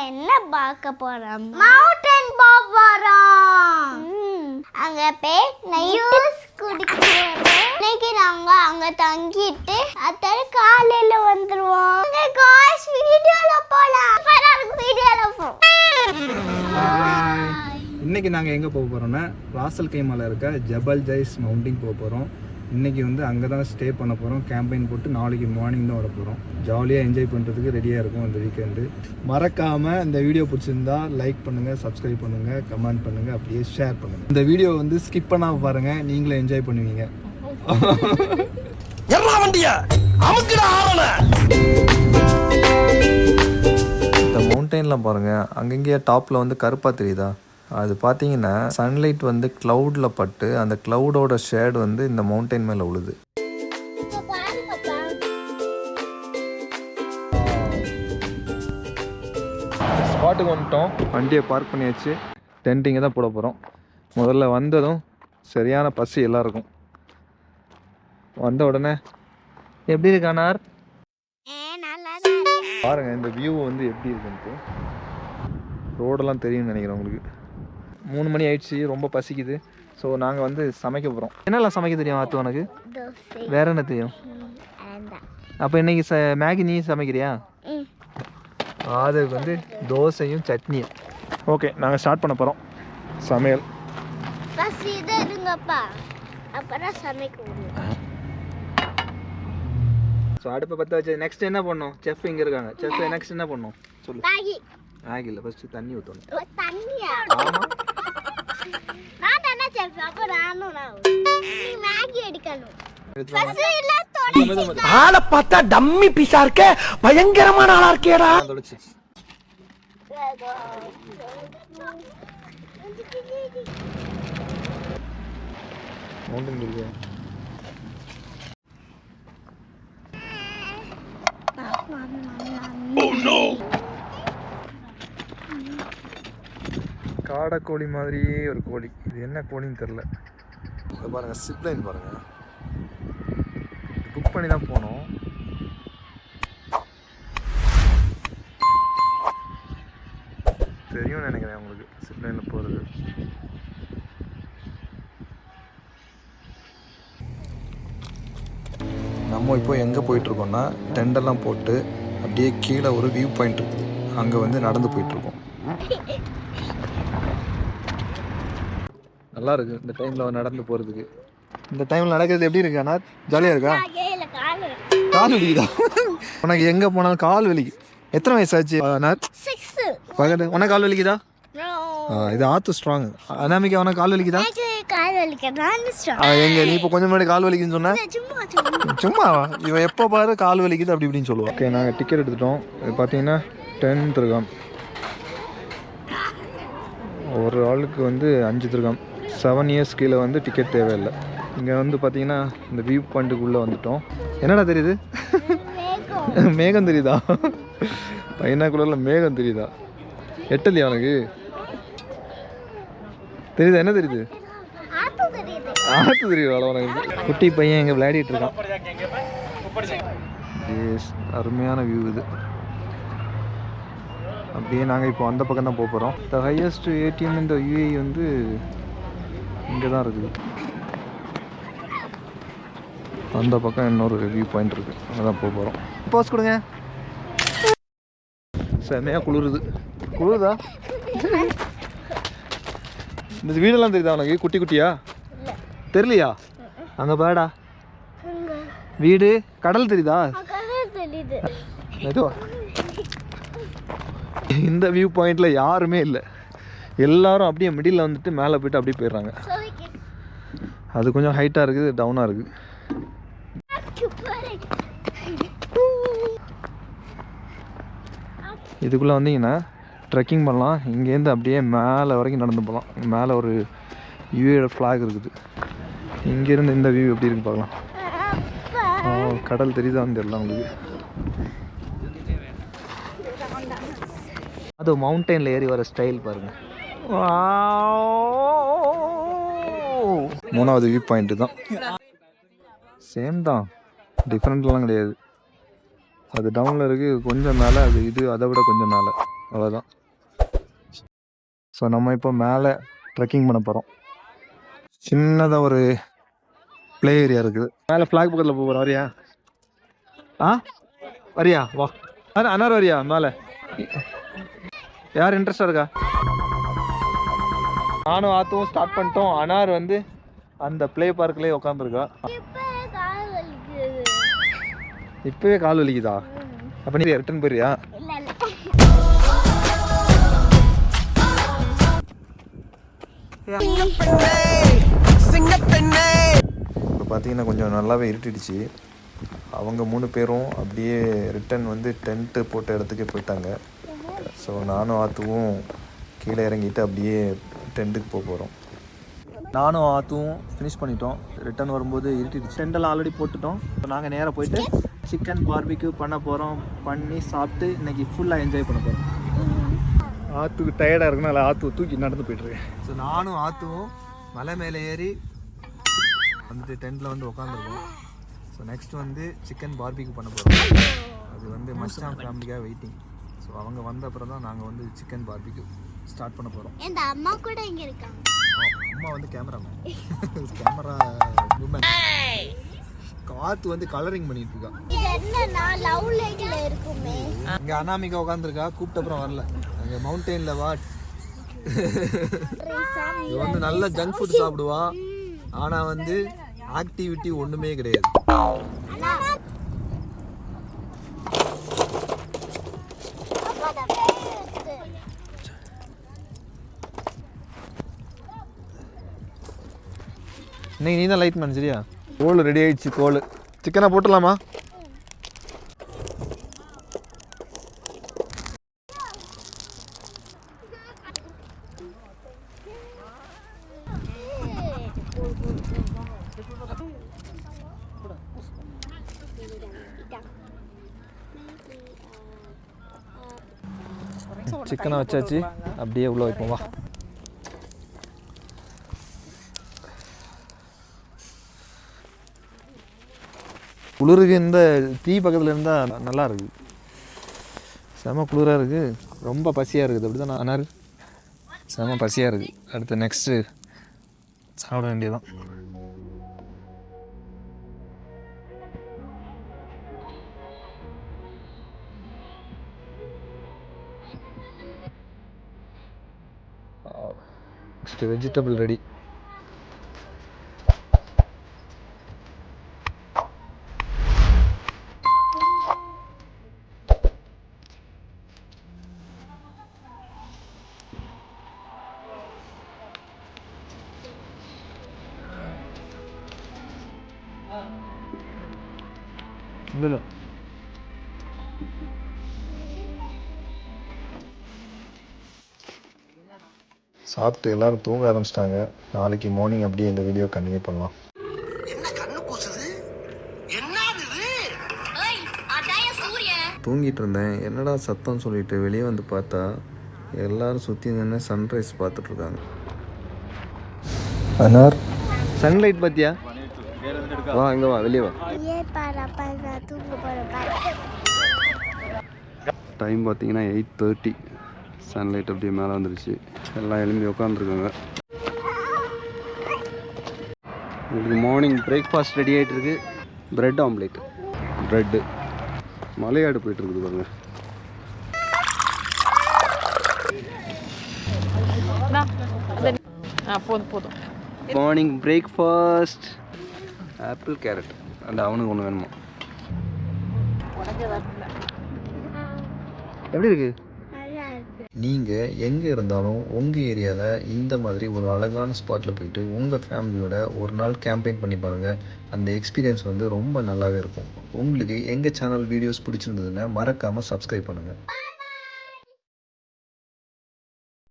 என்ன பார்க்க போறோம்? மவுண்டன் போறோம். அங்க போய் ஜூஸ் குடிக்கிறோம். இன்னைக்கு நாங்க அங்க தங்கிட்டு அத்தனை காலையில வந்துருவோம். காய்ஸ் வீடியோல போலாம். வீடியோல போ. இன்னைக்கு நாங்கள் எங்கே போக போகிறோம்னா ராசல் கைமால இருக்க ஜபல் ஜைஸ் மவுண்டிங் போக போகிறோம். இன்றைக்கி வந்து அங்கே தான் ஸ்டே பண்ண போகிறோம். கேம்பெயின் போட்டு நாளைக்கு மார்னிங் தான் வர போகிறோம். ஜாலியாக என்ஜாய் பண்ணுறதுக்கு ரெடியாக இருக்கும் இந்த வீக்கெண்டு. மறக்காமல் இந்த வீடியோ பிடிச்சிருந்தா லைக் பண்ணுங்கள், சப்ஸ்கிரைப் பண்ணுங்கள், கமெண்ட் பண்ணுங்கள், அப்படியே ஷேர் பண்ணுங்கள். இந்த வீடியோ வந்து ஸ்கிப் பண்ணாமல் பாருங்கள், நீங்களும் என்ஜாய் பண்ணுவீங்க. இந்த மவுண்டெயின்லாம் பாருங்கள், அங்கங்கேயே டாப்பில் வந்து கருப்பாக தெரியுதா? அது பார்த்தீங்கன்னா சன்லைட் வந்து க்ளவுடில் பட்டு அந்த க்ளவுடோட ஷேட் வந்து இந்த மவுண்டைன் மேலே உழுது. ஸ்பாட்டுக்கு வந்துட்டோம். வண்டியை பார்க் பண்ணியாச்சு. டென்ட்டிங்க தான் போட போகிறோம். முதல்ல வந்ததும் சரியான பசி எல்லாருக்கும். வந்த உடனே எப்படி இருக்கானார் பாருங்க, இந்த வியூ வந்து எப்படி இருக்குன்ட்டு. ரோடெல்லாம் தெரியும்னு நினைக்கிறேன் உங்களுக்கு. 3 மணி ஆயிடுச்சு, ரொம்ப பசிக்குது. ஸோ நாங்கள் வந்து சமைக்க போகிறோம். என்னெல்லாம் சமைக்க தெரியும் ஆத்து உனக்கு? வேற என்ன தெரியும்? அப்போ இன்னைக்கு மேகி நீ சமைக்கிறியா? அதுக்கு வந்து தோசையும் சட்னியும். ஓகே, நாங்கள் ஸ்டார்ட் பண்ண போகிறோம் சமையல். ஸோ அடுப்பை பற்ற வச்சு நெக்ஸ்ட் என்ன பண்ணணும்? செஃப் இங்கே இருக்காங்க. செஃப் நெக்ஸ்ட் என்ன பண்ணணும் சொல்லு. மேகி இல்லை, ஃபஸ்ட்டு தண்ணி ஊற்றணும். ஆமாம், ஆளை பார்த்தா டம்மி பீஸா இருக்க, பயங்கரமான ஆளா இருக்கேடா. காடைக்கோழி மாதிரியே ஒரு கோழி. இது என்ன கோழின்னு தெரில. இதை பாருங்கள், சிப்லைன் பாருங்கள். புக் பண்ணி தான் போனோம். தெரியும்னு நினைக்கிறேன் உங்களுக்கு சிப்லைனில் போகிறது. நம்ம இப்போ எங்கே போயிட்டுருக்கோம்னா டெண்டெல்லாம் போட்டு அப்படியே கீழே ஒரு வியூ பாயிண்ட் இருக்குது. அங்கே வந்து நடந்து போயிட்டுருக்கோம். நல்லா இருக்கு இந்த டைமில் நடந்து போகிறதுக்கு. இந்த டைமில் நடக்கிறது எப்படி இருக்கு அண்ணா? ஜாலியாக இருக்கா? கால் வலிக்குதா உனக்கு? எங்கே போனாலும் கால் வலிக்கு. எத்தனை வயசாச்சு அண்ணா? உனக்கு கால் வலிக்குதா? இது ஆத்து ஸ்ட்ராங். அனாமிக்கா உனக்கு கால் வலிக்குதா? எங்க நீ இப்போ கொஞ்சம் முன்னாடி கால் வலிக்குன்னு சொன்ன. சும்மாவா? இவன் எப்போ பாரு கால் வலிக்குது அப்படி இப்படின்னு சொல்லுவான். ஓகே, நாங்கள் டிக்கெட் எடுத்துட்டோம். இது பார்த்தீங்கன்னா 10 திர்ஹாம். ஒரு ஆளுக்கு வந்து 5 திர்ஹாம். 7 இயர்ஸ் கீழே வந்து டிக்கெட் தேவையில்லை. இங்கே வந்து பார்த்தீங்கன்னா இந்த வியூ பாயிண்ட்டுக்குள்ளே வந்துட்டோம். என்னடா தெரியுது? மேகம் தெரியுதா? பைனாக்குள்ளே மேகம் தெரியுதா? எட்டலையா உனக்கு? தெரியுதா? என்ன தெரியுது? ஆற்று தெரியுதா உனக்கு? குட்டி பையன் இங்கே விளையாடிட்டு இருக்கான். அருமையான வியூ இது. அப்படியே நாங்கள் இப்போ அந்த பக்கம் தான் போக போகிறோம். த ஹையஸ்ட் ஏடிஎம் இந்த யூஏஇ வந்து இங்கே தான் இருக்குது. அந்த பக்கம் இன்னொரு வியூ பாயிண்ட் இருக்குது, அங்கே தான் போக போகிறோம். போஸ் கொடுங்க. செமையாக குளிருது. குளிருதா? இந்த வீடெல்லாம் தெரியுதா உனக்கு? குட்டி குட்டியா தெரியலையா? அங்கே பாடா வீடு. கடல் தெரியுதா? எதுவா? இந்த வியூ பாயிண்டில் யாருமே இல்லை. எல்லாரும் அப்படியே மிடில் வந்துட்டு மேலே போயிட்டு அப்படியே போயிடுறாங்க. அது கொஞ்சம் ஹைட்டாக இருக்குது, டவுனாக இருக்குது. இதுக்குள்ளே வந்தீங்கன்னா ட்ரெக்கிங் பண்ணலாம். இங்கேருந்து அப்படியே மேலே வரைக்கும் நடந்து போகலாம். மேலே ஒரு யூஏ ஃப்ளாக் இருக்குது. இங்கேருந்து இந்த வியூ எப்படி இருக்குன்னு பார்க்கலாம். கடல் தெரியுதான்னு தெரியல உங்களுக்கு. அது மவுண்டெயினில் ஏறி வர ஸ்டைல் பாருங்கள். 3வது வியூ பாயிண்ட்டு தான். சேம் தான், டிஃப்ரெண்ட்லாம் கிடையாது. அது டவுனில் இருக்குது, கொஞ்சம் மேலே. அது இது அதை விட கொஞ்சம் மேலே. அவ்வளோதான். ஸோ நம்ம இப்போ மேலே ட்ரெக்கிங் பண்ண போகிறோம். சின்னதாக ஒரு ப்ளே ஏரியா இருக்குது. மேலே ஃப்ளாக் பக்கத்தில் போகிறோம். வரியா? வரியா? வா. அனார் வரியா? மேலே யார் இன்ட்ரெஸ்டாக இருக்கா? நானும் ஆத்துவும் ஸ்டார்ட் பண்ணிட்டோம். அனார் வந்து அந்த ப்ளே பார்க்லேயே உட்காந்துருக்கா. இப்போவே கால் வலிக்குதா? அப்போ நீ ரிட்டர்ன் போயிடுறியா? இப்போ பார்த்தீங்கன்னா கொஞ்சம் நல்லாவே இருட்டிடுச்சு. அவங்க 3 பேரும் அப்படியே ரிட்டன் வந்து டென்ட்டு போட்ட இடத்துக்கே போயிட்டாங்க. ஸோ நானும் ஆத்துவும் கீழே இறங்கிட்டு அப்படியே டென்ட்டுக்கு போகிறோம். நானும் ஆத்துவும் ஃபினிஷ் பண்ணிட்டோம். ரிட்டன் வரும்போது இருட்டிடுச்சு. டென்ட்டெல்லாம் ஆல்ரெடி போட்டுட்டோம். ஸோ நாங்கள் நேராக போயிட்டு சிக்கன் பார்பிக்யூ பண்ண போகிறோம். பண்ணி சாப்பிட்டு இன்றைக்கி ஃபுல்லாக என்ஜாய் பண்ண போகிறோம். ஆற்றுக்கு டயர்டாக இருக்குன்னா அதில் ஆற்று தூக்கி நடந்து போய்ட்டுருக்கேன். ஸோ நானும் ஆற்றுவும் மலை மேலே ஏறி வந்துட்டு டென்ட்டில் வந்து உட்காந்துருக்கோம். ஸோ நெக்ஸ்ட் வந்து சிக்கன் பார்பிக்யூ பண்ண போகிறோம். அது வந்து மச்சான் ஃபேமிலிக்காக வெயிட்டிங். ஸோ அவங்க வந்த அப்புறம் தான் நாங்கள் வந்து சிக்கன் பார்பிக்யூ ஸ்டார்ட் பண்ண போகிறோம். என் அம்மா கூட இங்கே இருக்காங்க. அம்மா வந்து கேமராமேன். Camera moment. காத்து வந்து கலரிங் பண்ணிட்டு இருக்கா. இது என்னன்னா லவ் லைட்ல இருக்குமே. இங்க அனாமிகா உட்கார்ந்திருக்கா. கூப்பிட்ட அப்புறம் வரல. அங்க மவுண்டன்ல வா. இது வந்து நல்ல ஜங்க் ஃபுட் சாப்பிடுவா. ஆனா வந்து ஆக்டிவிட்டி ஒண்ணுமே கிடையாது. இன்னைக்கு நீ தான் லைட் மேன். சரியா? கோல் ரெடி ஆயிடுச்சு. கோல் சிக்கனை போட்டுடலாமா? சிக்கனை வச்சாச்சு. அப்படியே உள்ள வைப்போம். வா. குளிருக்கு இந்த தீ பக்கத்தில் இருந்தால் நல்லா இருக்குது. செம குளிராக இருக்குது. ரொம்ப பசியாக இருக்குது. அப்படி தான் அனார். செம பசியாக இருக்குது. அடுத்து நெக்ஸ்ட்டு சாப்பிட வேண்டியதான். Next vegetable ready. இல்லை சாப்பிட்டு எல்லோரும் தூங்க ஆரம்பிச்சிட்டாங்க. நாளைக்கு மார்னிங் அப்படியே இந்த வீடியோ கண்டினியூ பண்ணலாம். தூங்கிட்டு இருந்தேன். என்னடா சத்தம் சொல்லிட்டு வெளியே வந்து பார்த்தா எல்லாரும் சுற்றி நின்று சன்ரைஸ் பார்த்துட்ருக்காங்க. அனார் சன்லைட் பார்த்தியா? வா இங்கே வா, வெளியே வா. டைம் பார்த்தீங்கன்னா 8:30. சன்லைட் அப்படியே மேலே வந்துடுச்சு. எல்லாம் எழும்பி உட்காந்துருக்காங்க. உங்களுக்கு மார்னிங் பிரேக்ஃபாஸ்ட் ரெடி ஆகிட்டுருக்கு. Bread omelette. ப்ரெட்டு மலையாடு போயிட்டுருக்குது பாருங்க. போதும். Morning breakfast apple carrot. அந்த அவனுக்கு ஒன்று வேணுமா? எப்படி இருக்கு? நீங்கள் எங்கே இருந்தாலும் உங்கள் ஏரியாவில் இந்த மாதிரி ஒரு அழகான ஸ்பாட்டில் போயிட்டு உங்கள் ஃபேமிலியோட ஒரு நாள் கேம்பெயின் பண்ணி பாருங்கள். அந்த எக்ஸ்பீரியன்ஸ் வந்து ரொம்ப நல்லாவே இருக்கும். உங்களுக்கு எங்கள் சேனல் வீடியோஸ் பிடிச்சிருந்ததுன்னா மறக்காமல் சப்ஸ்கிரைப் பண்ணுங்கள்.